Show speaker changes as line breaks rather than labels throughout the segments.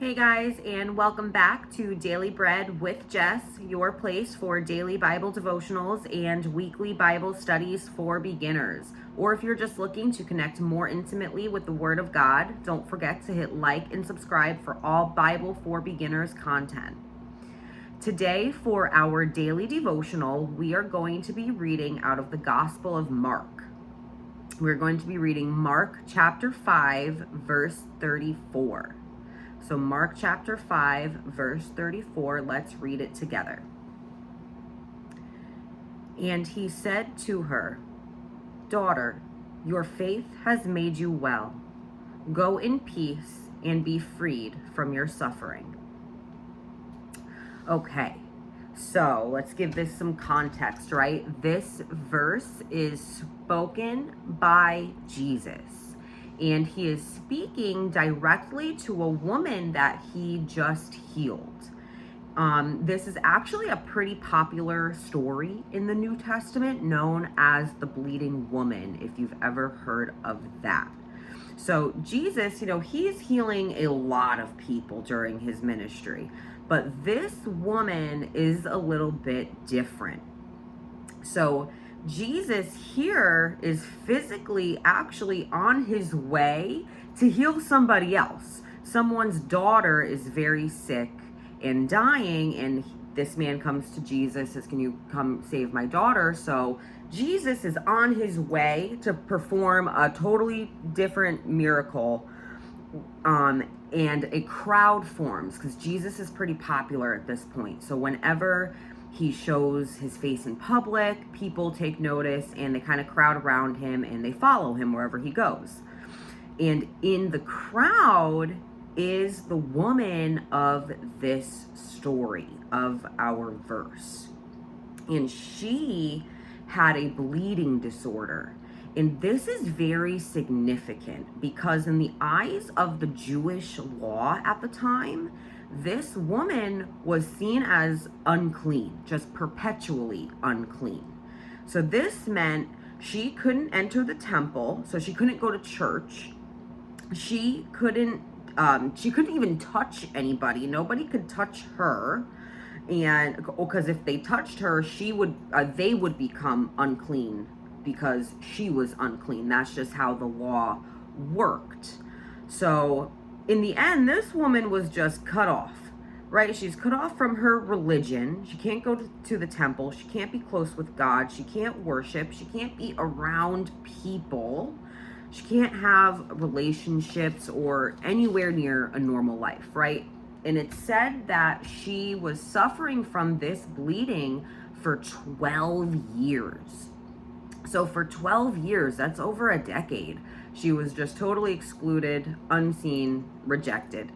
Hey guys, and welcome back to Daily Bread with Jess, your place for daily Bible devotionals and weekly Bible studies for beginners. Or if you're just looking to connect more intimately with the Word of God, don't forget to hit like and subscribe for all Bible for Beginners content. Today, for our daily devotional, we are going to be reading out of the Gospel of Mark. We're going to be reading Mark chapter 5, verse 34. So Mark chapter 5, verse 34, let's read it together. And he said to her, "Daughter, your faith has made you well. Go in peace and be freed from your suffering." Okay, so let's give this some context, right? This verse is spoken by Jesus, and he is speaking directly to a woman that he just healed. This is actually a pretty popular story in the New Testament known as the bleeding woman, if you've ever heard of that. So Jesus, he's healing a lot of people during his ministry, but this woman is a little bit different. So Jesus here is physically actually on his way to heal somebody else. Someone's daughter is very sick and dying, and this man comes to Jesus, says, "Can you come save my daughter?" So Jesus is on his way to perform a totally different miracle, and a crowd forms because Jesus is pretty popular at this point. So whenever he shows his face in public, people take notice and they kind of crowd around him and they follow him wherever he goes. And in the crowd is the woman of this story, of our verse. And she had a bleeding disorder. And this is very significant because in the eyes of the Jewish law at the time, this woman was seen as unclean, just perpetually unclean. So this meant she couldn't enter the temple, so she couldn't go to church. She couldn't even touch anybody. Nobody could touch her. And because if they touched her, they would become unclean because she was unclean. That's just how the law worked. So in the end, this woman was just cut off, right? She's cut off from her religion. She can't go to the temple. She can't be close with God. She can't worship. She can't be around people. She can't have relationships or anywhere near a normal life, right? And it said that she was suffering from this bleeding for 12 years. So for 12 years, that's over a decade, she was just totally excluded, unseen, rejected,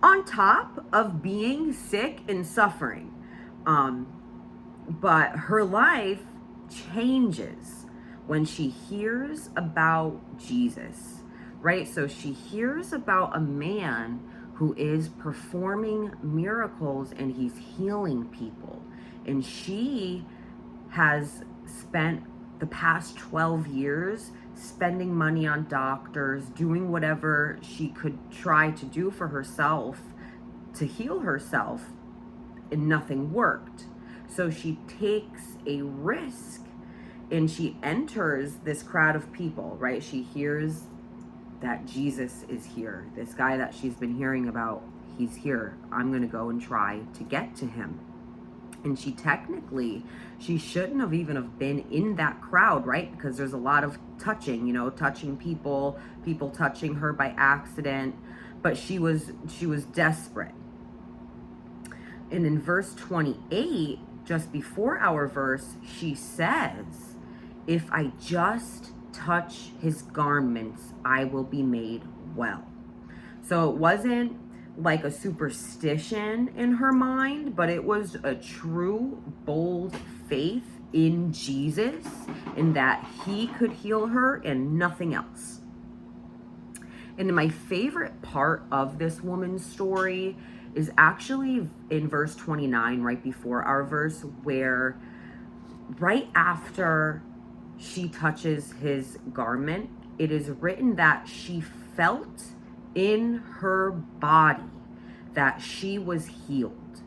on top of being sick and suffering. But her life changes when she hears about Jesus, right? So she hears about a man who is performing miracles and he's healing people. And she has spent the past 12 years spending money on doctors, doing whatever she could try to do for herself to heal herself, and nothing worked. So she takes a risk and she enters this crowd of people, right? She hears that Jesus is here. This guy that she's been hearing about, he's here. I'm going to go and try to get to him. And she shouldn't have even have been in that crowd, right? Because there's a lot of touching, touching people touching her by accident. But she was desperate. And in verse 28, just before our verse, she says, "If I just touch his garments, I will be made well." So it wasn't like a superstition in her mind, but it was a true, bold faith in Jesus, in that he could heal her and nothing else. And my favorite part of this woman's story is actually in verse 29, right before our verse, where right after she touches his garment, it is written that she felt in her body that she was healed,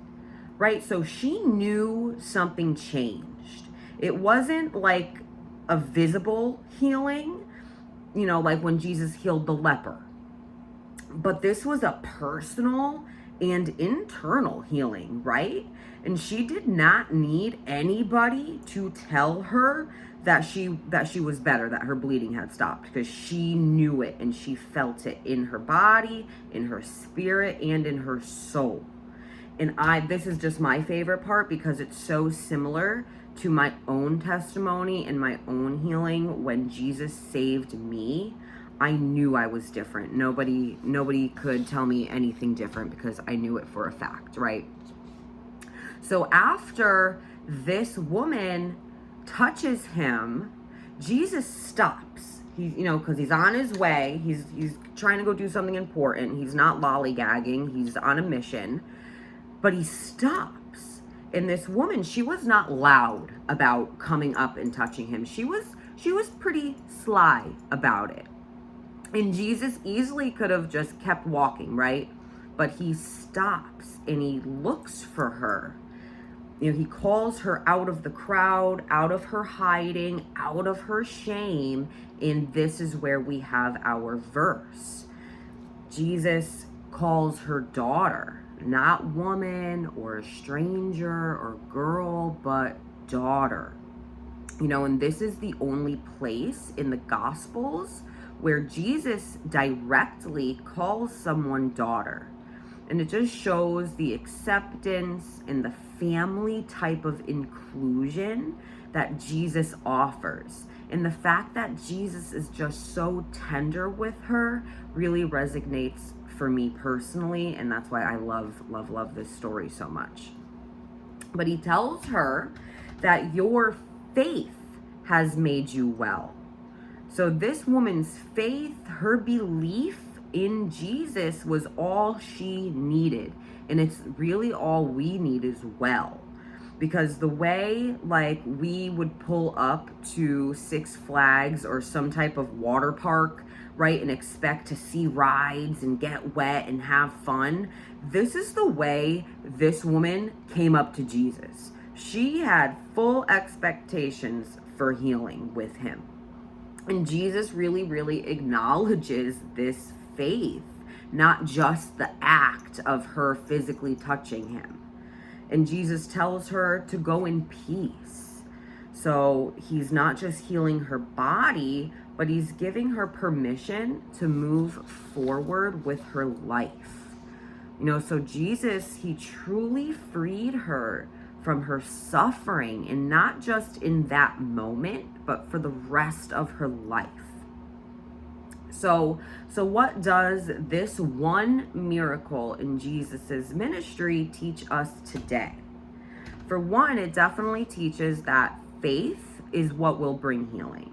right? So she knew something changed. It wasn't like a visible healing, like when Jesus healed the leper. But this was a personal and internal healing, right? And she did not need anybody to tell her that she was better, that her bleeding had stopped, because she knew it and she felt it in her body, in her spirit, and in her soul. And this is just my favorite part because it's so similar to my own testimony and my own healing. When Jesus saved me, I knew I was different. Nobody could tell me anything different because I knew it for a fact, right? So after this woman touches him, Jesus stops. He's, because he's on his way. He's trying to go do something important. He's not lollygagging. He's on a mission. But he stops. And this woman, she was not loud about coming up and touching him. She was pretty sly about it. And Jesus easily could have just kept walking, right? But he stops and he looks for her. He calls her out of the crowd, out of her hiding, out of her shame. And this is where we have our verse. Jesus calls her daughter, not woman or a stranger or girl, but daughter. And this is the only place in the Gospels where Jesus directly calls someone daughter. And it just shows the acceptance and the family type of inclusion that Jesus offers. And the fact that Jesus is just so tender with her really resonates for me personally. And that's why I love this story so much. But he tells her that your faith has made you well. So this woman's faith, her belief in Jesus was all she needed. And it's really all we need as well. Because the way like we would pull up to Six Flags or some type of water park, right, and expect to see rides and get wet and have fun, this is the way this woman came up to Jesus. She had full expectations for healing with him. And Jesus really, really acknowledges this faith, not just the act of her physically touching him. And Jesus tells her to go in peace. So he's not just healing her body, but he's giving her permission to move forward with her life. So Jesus, he truly freed her from her suffering, and not just in that moment, but for the rest of her life. So what does this one miracle in Jesus's ministry teach us today? For one, it definitely teaches that faith is what will bring healing.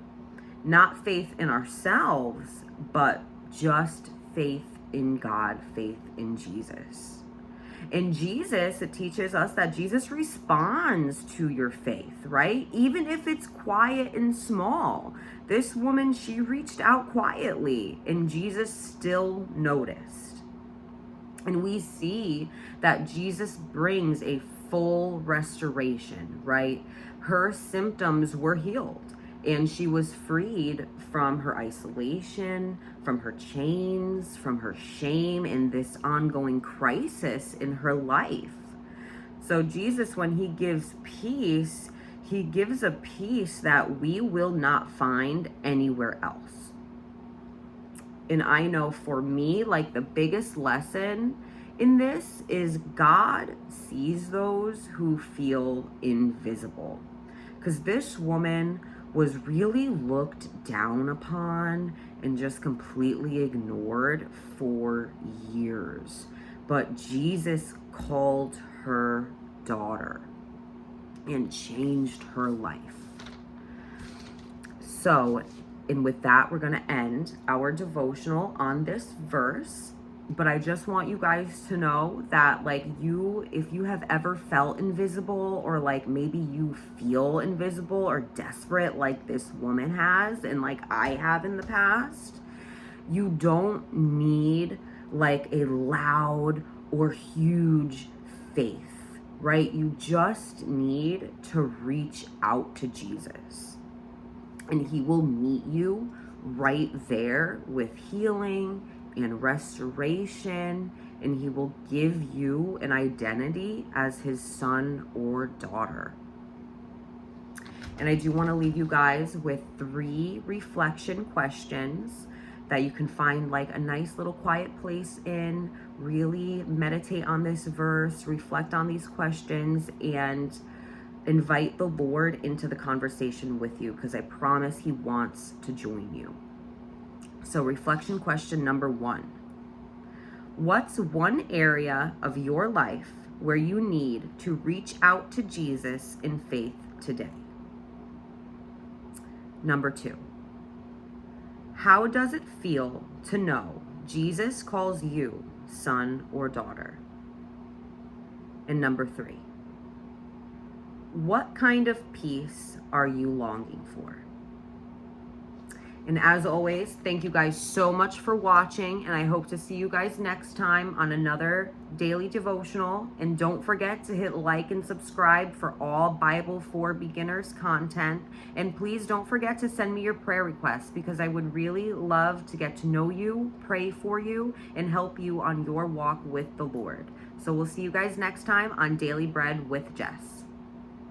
Not faith in ourselves, but just faith in God, faith in Jesus. In Jesus, it teaches us that Jesus responds to your faith, right? Even if it's quiet and small. This woman, she reached out quietly, and Jesus still noticed. And we see that Jesus brings a full restoration, right? Her symptoms were healed, and she was freed from her isolation, from her chains, from her shame, and this ongoing crisis in her life. So Jesus, when he gives peace, he gives a peace that we will not find anywhere else. And I know for me, like the biggest lesson in this is God sees those who feel invisible. Because this woman was really looked down upon and just completely ignored for years. But Jesus called her daughter and changed her life. So, and with that, we're going to end our devotional on this verse. But I just want you guys to know that if you have ever felt invisible, or maybe you feel invisible or desperate like this woman has, and like I have in the past, you don't need a loud or huge faith, right? You just need to reach out to Jesus, and he will meet you right there with healing and restoration, and he will give you an identity as his son or daughter. And I do want to leave you guys with 3 reflection questions that you can find like a nice little quiet place in, really meditate on this verse, reflect on these questions, and invite the Lord into the conversation with you, because I promise he wants to join you. So reflection question number 1. What's one area of your life where you need to reach out to Jesus in faith today? Number 2, how does it feel to know Jesus calls you son or daughter? And number 3, what kind of peace are you longing for? And as always, thank you guys so much for watching, and I hope to see you guys next time on another daily devotional. And don't forget to hit like and subscribe for all Bible for Beginners content. And please don't forget to send me your prayer requests, because I would really love to get to know you, pray for you, and help you on your walk with the Lord. So we'll see you guys next time on Daily Bread with Jess.